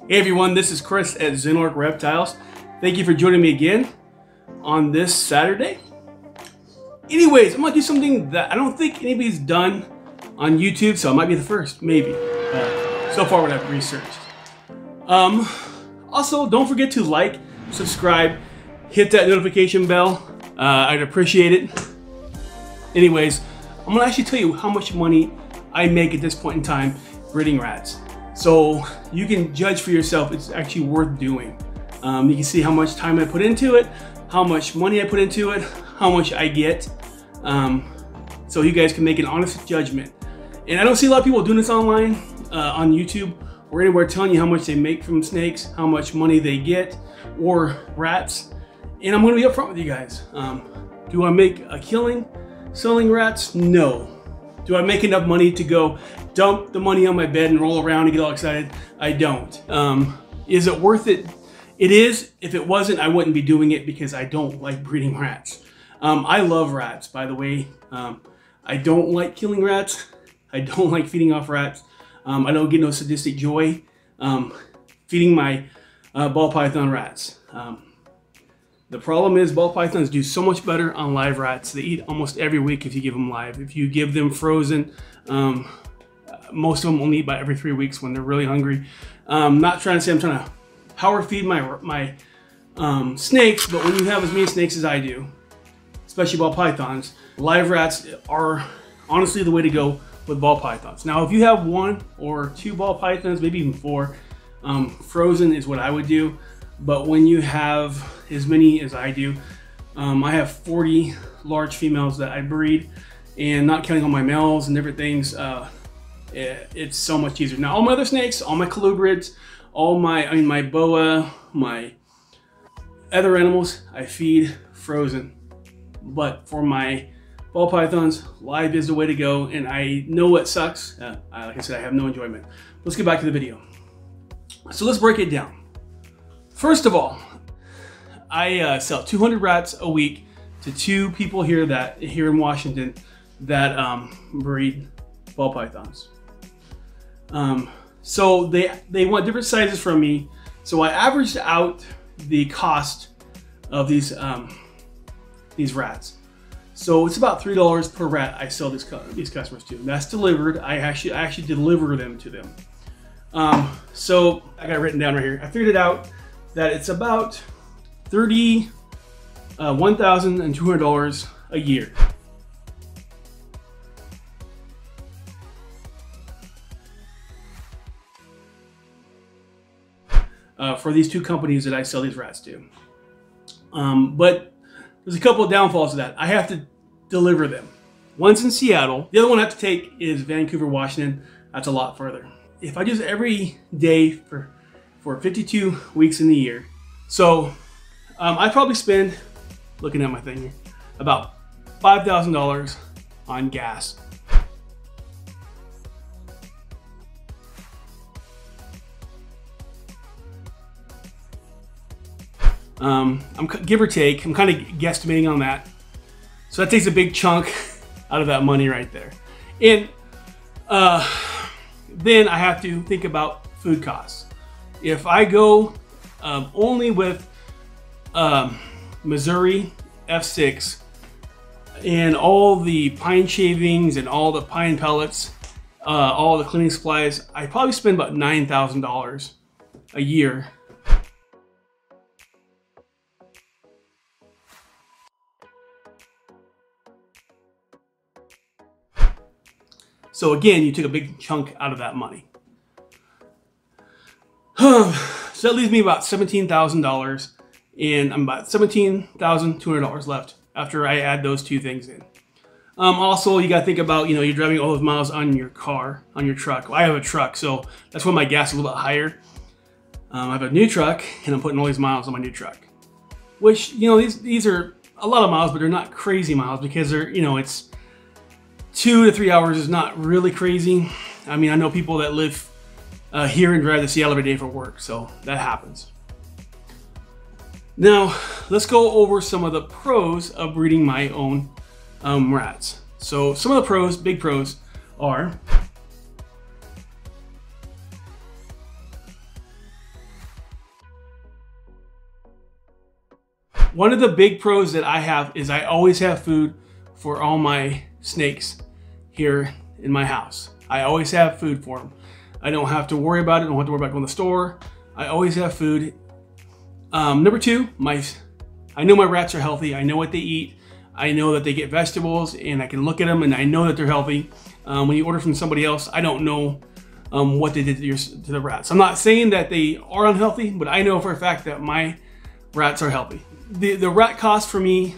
Hey everyone, this is Chris at Zenark Reptiles. Thank you for joining me again on this Saturday. Anyways, I'm gonna do something that I don't think anybody's done on YouTube, so I might be the first, maybe. So far what I've researched. Also, don't forget to like, subscribe, hit that notification bell. I'd appreciate it. Anyways, I'm gonna actually tell you how much money I make at this point in time breeding rats. So you can judge for yourself, it's actually worth doing. You can see how much time I put into it, how much money I put into it, how much I get. So you guys can make an honest judgment. And I don't see a lot of people doing this online, on YouTube or anywhere, telling you how much they make from snakes, how much money they get, or rats. And I'm gonna be upfront with you guys. Do I make a killing selling rats? No. Do I make enough money to go dump the money on my bed and roll around and get all excited? I don't. Is it worth it? It is. If it wasn't, I wouldn't be doing it because I don't like breeding rats. I love rats, by the way. I don't like killing rats. I don't like feeding off rats. I don't get no sadistic joy feeding my ball python rats. The problem is ball pythons do so much better on live rats. They eat almost every week if you give them live. If you give them frozen, most of them only eat about every 3 weeks when they're really hungry. Not trying to say I'm trying to power feed my snakes, but when you have as many snakes as I do, especially ball pythons, live rats are honestly the way to go with ball pythons. Now, if you have 1 or 2 ball pythons, maybe even 4, frozen is what I would do. But when you have as many as I do, I have 40 large females that I breed, and not counting all my males and different things, it's so much easier. Now, all my other snakes, all my colubrids, all my boa, my other animals, I feed frozen. But for my ball pythons, live is the way to go, and I know it sucks. Like I said, I have no enjoyment. Let's get back to the video. So let's break it down. First of all, I sell 200 rats a week to 2 people here in Washington that breed ball pythons. So they want different sizes from me. So I averaged out the cost of these rats. So it's about $3 per rat I sell these customers to. That's delivered. I actually deliver them to them. So I got it written down right here. I figured it out that it's about $1,200 a year. For these 2 companies that I sell these rats to. But there's a couple of downfalls to that. I have to deliver them. One's in Seattle. The other one I have to take is Vancouver, Washington. That's a lot further. If I do this every day for 52 weeks in the year, so I probably spend, looking at my thing here, about $5,000 on gas. I'm give or take, I'm kind of guesstimating on that. So that takes a big chunk out of that money right there. And then I have to think about food costs. If I go only with Missouri F6 and all the pine shavings and all the pine pellets, all the cleaning supplies, I probably spend about $9,000 a year. So again, you took a big chunk out of that money. So that leaves me about $17,000, and I'm about $17,200 left after I add those 2 things in. Also, you got to think about, you're driving all those miles on your car, on your truck. Well, I have a truck, so that's why my gas is a little bit higher. I have a new truck, and I'm putting all these miles on my new truck. Which, these are a lot of miles, but they're not crazy miles because they're, it's 2 to 3 hours is not really crazy. I mean, I know people that live here and drive to Seattle every day for work, so that happens. Now, let's go over some of the pros of breeding my own rats. So some of the pros, big pros, are One of the big pros that I have is I always have food for all my snakes here in my house. I always have food for them. I don't have to worry about it. I don't have to worry about going to the store. I always have food. Number two, I know my rats are healthy. I know what they eat. I know that they get vegetables, and I can look at them and I know that they're healthy. When you order from somebody else, I don't know what they did to the rats. I'm not saying that they are unhealthy, but I know for a fact that my rats are healthy. The rat cost for me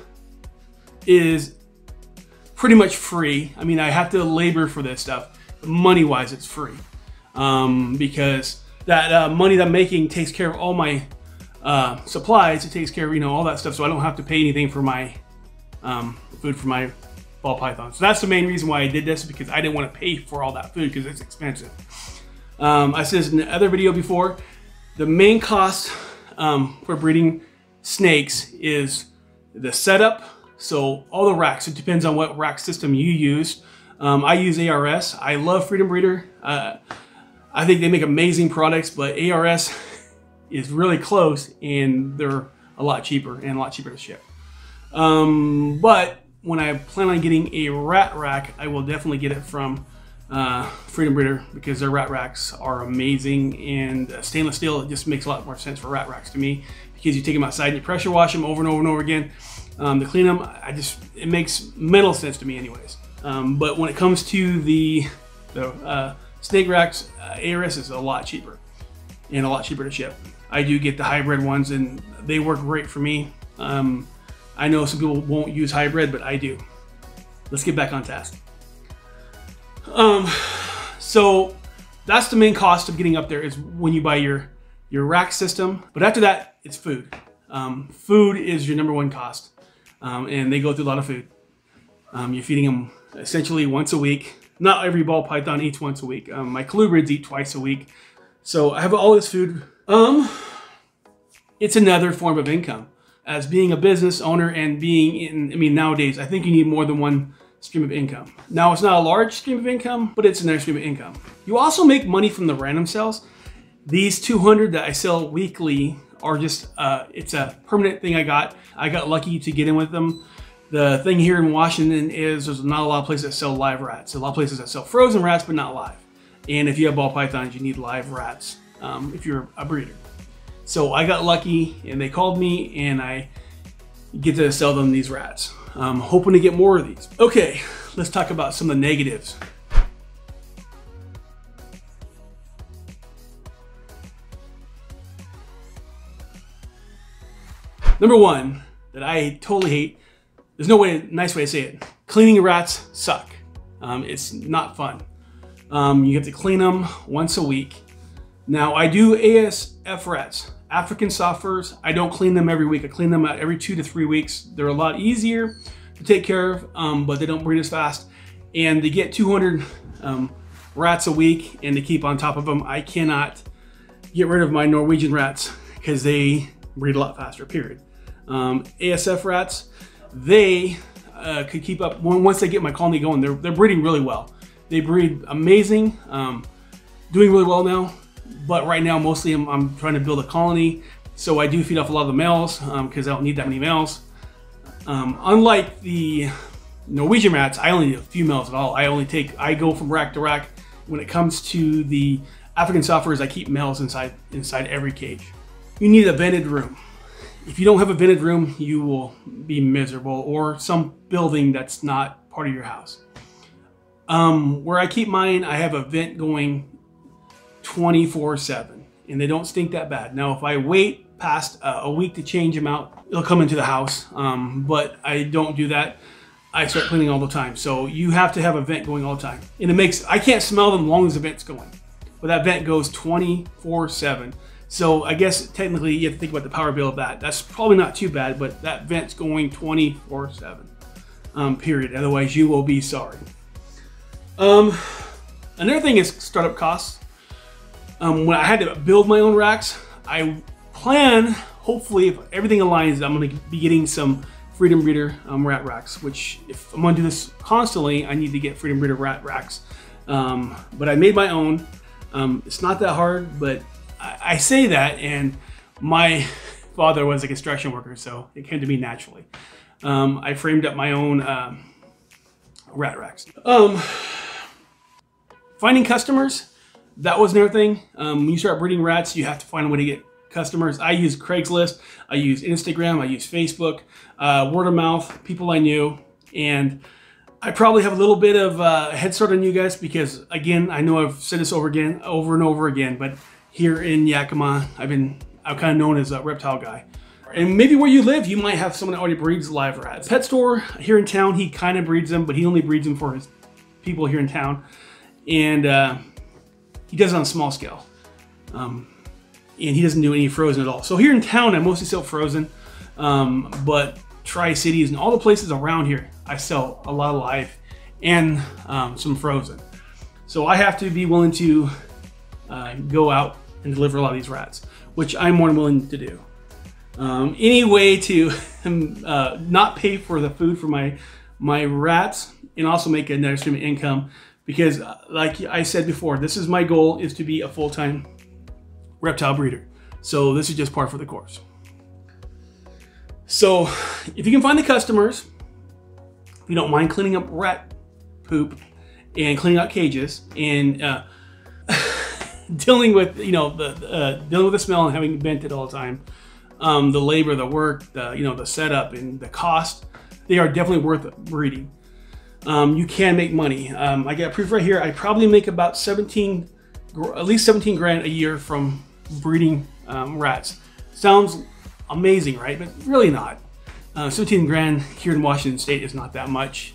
is pretty much free. I mean, I have to labor for this stuff. Money-wise, it's free. Because that money that I'm making takes care of all my supplies. It takes care of, all that stuff, so I don't have to pay anything for my food for my ball python. So that's the main reason why I did this, because I didn't want to pay for all that food because it's expensive. I said this in the other video before, the main cost for breeding snakes is the setup. So all the racks, it depends on what rack system you use. I use ARS. I love Freedom Breeder. I think they make amazing products, but ARS is really close and they're a lot cheaper and a lot cheaper to ship. But when I plan on getting a rat rack, I will definitely get it from Freedom Breeder, because their rat racks are amazing, and stainless steel, it just makes a lot more sense for rat racks to me, because you take them outside and you pressure wash them over and over and over again to clean them. It makes mental sense to me anyways. But when it comes to the snake racks, ARS is a lot cheaper and a lot cheaper to ship. I do get the hybrid ones and they work great for me. I know some people won't use hybrid, but I do. Let's get back on task. So that's the main cost of getting up there, is when you buy your rack system. But after that, it's food. Food is your number one cost. And they go through a lot of food. You're feeding them essentially once a week. Not every ball python eats once a week. My colubrids eat twice a week. So I have all this food. It's another form of income. As being a business owner and being nowadays, I think you need more than one stream of income. Now, it's not a large stream of income, but it's another stream of income. You also make money from the random sales. These 200 that I sell weekly are just, it's a permanent thing I got. I got lucky to get in with them. The thing here in Washington is there's not a lot of places that sell live rats. There's a lot of places that sell frozen rats, but not live. And if you have ball pythons, you need live rats if you're a breeder. So I got lucky and they called me and I get to sell them these rats. I'm hoping to get more of these. Okay, let's talk about some of the negatives. Number one that I totally hate, there's no nice way to say it. Cleaning rats suck. It's not fun. You have to clean them once a week. Now I do ASF rats, African soft furs. I don't clean them every week. I clean them every 2 to 3 weeks. They're a lot easier to take care of, but they don't breed as fast. And to get 200 rats a week and to keep on top of them, I cannot get rid of my Norwegian rats because they breed a lot faster, period. ASF rats, they could keep up. Once they get my colony going, they're breeding really well. They breed amazing, doing really well now. But right now, mostly I'm trying to build a colony. So I do feed off a lot of the males because I don't need that many males. Unlike the Norwegian rats, I only need a few males at all. I go from rack to rack. When it comes to the African soft furs, I keep males inside every cage. You need a vented room. If you don't have a vented room, you will be miserable, or some building that's not part of your house. Where I keep mine, I have a vent going 24/7, and they don't stink that bad. Now, if I wait past a week to change them out, it'll come into the house, but I don't do that. I start cleaning all the time. So you have to have a vent going all the time. And I can't smell them as long as the vent's going. But that vent goes 24/7. So I guess technically you have to think about the power bill of that. That's probably not too bad, but that vent's going 24/7, period. Otherwise you will be sorry. Another thing is startup costs. When I had to build my own racks, I plan, hopefully if everything aligns, I'm gonna be getting some Freedom Breeder rat racks, which if I'm gonna do this constantly, I need to get Freedom Breeder rat racks. But I made my own. It's not that hard, but I say that, and my father was a construction worker, so it came to me naturally. I framed up my own rat racks. Finding customers, that was another thing. When you start breeding rats, you have to find a way to get customers. I use Craigslist, I use Instagram, I use Facebook, word of mouth, people I knew, and I probably have a little bit of a head start on you guys because, again, I know I've said this over and over again, but here in Yakima, I'm kind of known as a reptile guy. And maybe where you live, you might have someone that already breeds live rats. Pet store here in town, he kind of breeds them, but he only breeds them for his people here in town. And he does it on a small scale. And he doesn't do any frozen at all. So here in town, I mostly sell frozen. But Tri-Cities and all the places around here, I sell a lot of live and some frozen. So I have to be willing to go out and deliver a lot of these rats, which I'm more than willing to do. Any way to not pay for the food for my rats and also make another stream of income, because like I said before, this is my goal, is to be a full-time reptile breeder. So this is just par for the course. So if you can find the customers, if you don't mind cleaning up rat poop and cleaning out cages and dealing with, you know, dealing with the smell and having vent it all the time, the labor, the work, the setup and the cost, they are definitely worth breeding. You can make money. I got proof right here. I probably make about at least 17 grand a year from breeding rats. Sounds amazing, right? But really not. 17 grand here in Washington State is not that much.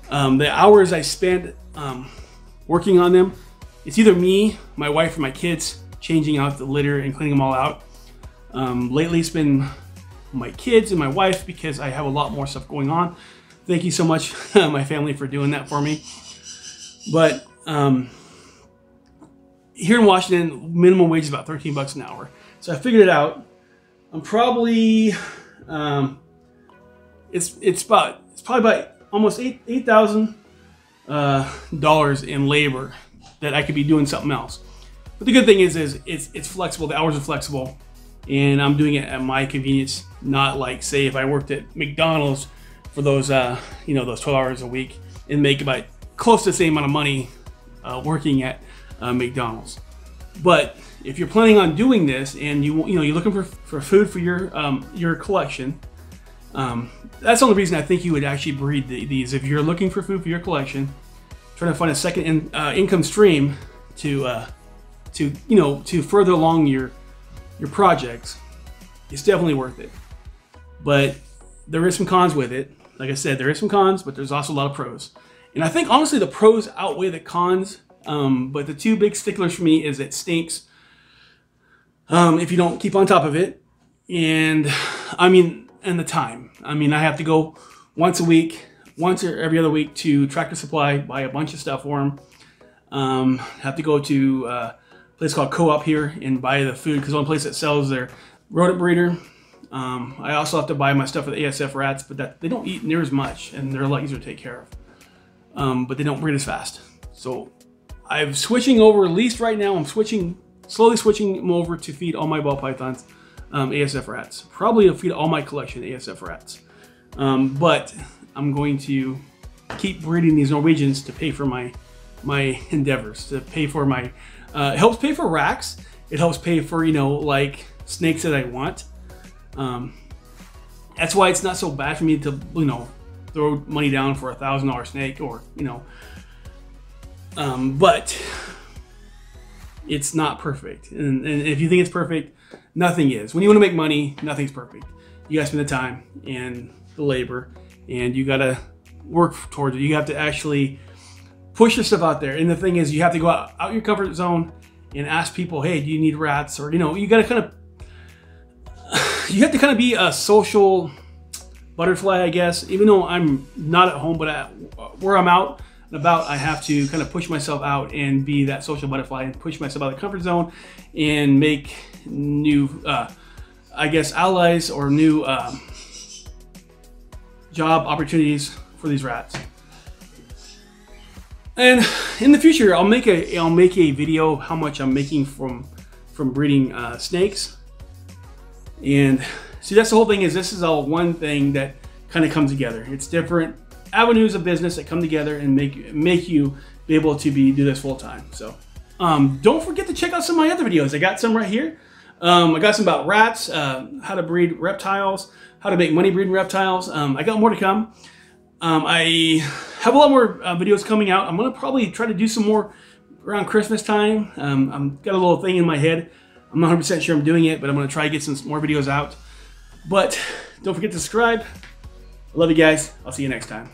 The hours I spend working on them, it's either me, my wife, or my kids changing out the litter and cleaning them all out. Lately it's been my kids and my wife because I have a lot more stuff going on. Thank you so much, my family, for doing that for me. But here in Washington, minimum wage is about 13 bucks an hour. So I figured it out. I'm probably it's probably about almost $8,000 in labor that I could be doing something else. But the good thing is it's flexible. The hours are flexible, and I'm doing it at my convenience. Not like, say, if I worked at McDonald's for those those 12 hours a week and make about close to the same amount of money working at McDonald's. But if you're planning on doing this and you're looking for food for your collection, that's the only reason I think you would actually breed these. If you're looking for food for your collection, trying to find a second income stream to further along your projects, it's definitely worth it. But there is some cons with it. Like I said, there is some cons, but there's also a lot of pros. And I think honestly the pros outweigh the cons. But the two big sticklers for me is it stinks if you don't keep on top of it, and the time. I have to go once a week, once or every other week to Tractor Supply, buy a bunch of stuff for them. Have to go to a place called Co-op here and buy the food, because the only place that sells their rodent breeder. I also have to buy my stuff for the ASF rats, but they don't eat near as much, and they're a lot easier to take care of. But they don't breed as fast. So I'm switching over, at least right now, I'm slowly switching them over to feed all my ball pythons ASF rats. Probably to feed all my collection ASF rats. But I'm going to keep breeding these Norwegians to pay for my endeavors, to pay for my, it helps pay for racks. It helps pay for, like snakes that I want. That's why it's not so bad for me to, throw money down for $1,000 snake, or, but it's not perfect. And if you think it's perfect, nothing is. When you want to make money, nothing's perfect. You gotta spend the time and the labor, and you gotta work towards it. You have to actually push your stuff out there. And the thing is, you have to go out your comfort zone and ask people, hey, do you need rats? Or, you gotta you have to kind of be a social butterfly, I guess. Even though I'm not at home, but where I'm out and about, I have to kind of push myself out and be that social butterfly and push myself out of the comfort zone and make new, I guess, allies or new job opportunities for these rats. And in the future, I'll make a video how much I'm making from breeding snakes. And see, that's the whole thing, is this is all one thing that kind of comes together. It's different avenues of business that come together and make you be able to do this full time. So don't forget to check out some of my other videos. I got some right here. I got some about rats, how to breed reptiles, how to make money breeding reptiles. I got more to come. I have a lot more videos coming out. I'm gonna probably try to do some more around Christmas time. I'm got a little thing in my head. I'm not 100% sure I'm doing it, but I'm gonna try to get some more videos out. But don't forget to subscribe. I love you guys. I'll see you next time.